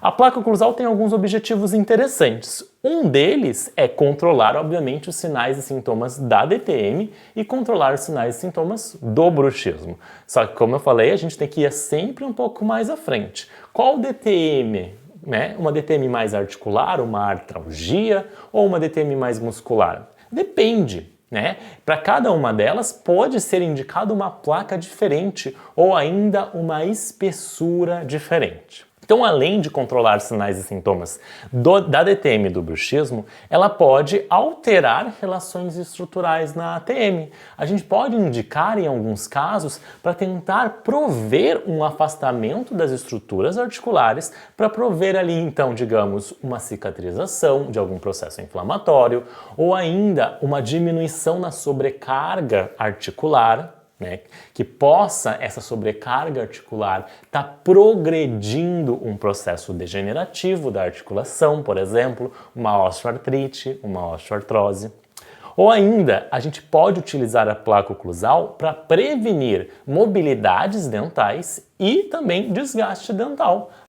A placa oclusal tem alguns objetivos interessantes. Um deles é controlar, obviamente, os sinais e sintomas da DTM e controlar os sinais e sintomas do bruxismo. Só que, como eu falei, a gente tem que ir sempre um pouco mais à frente. Qual DTM? Uma DTM mais articular, uma artralgia ou uma DTM mais muscular? Depende. Para cada uma delas pode ser indicada uma placa diferente ou ainda uma espessura diferente. Então, além de controlar sinais e sintomas da DTM e do bruxismo, ela pode alterar relações estruturais na ATM. A gente pode indicar, em alguns casos, para tentar prover um afastamento das estruturas articulares, para prover ali, então, digamos, uma cicatrização de algum processo inflamatório, ou ainda uma diminuição na sobrecarga articular, que possa essa sobrecarga articular estar progredindo um processo degenerativo da articulação, por exemplo, uma osteoartrite, uma osteoartrose. Ou ainda, a gente pode utilizar a placa oclusal para prevenir mobilidades dentais e também desgaste dental.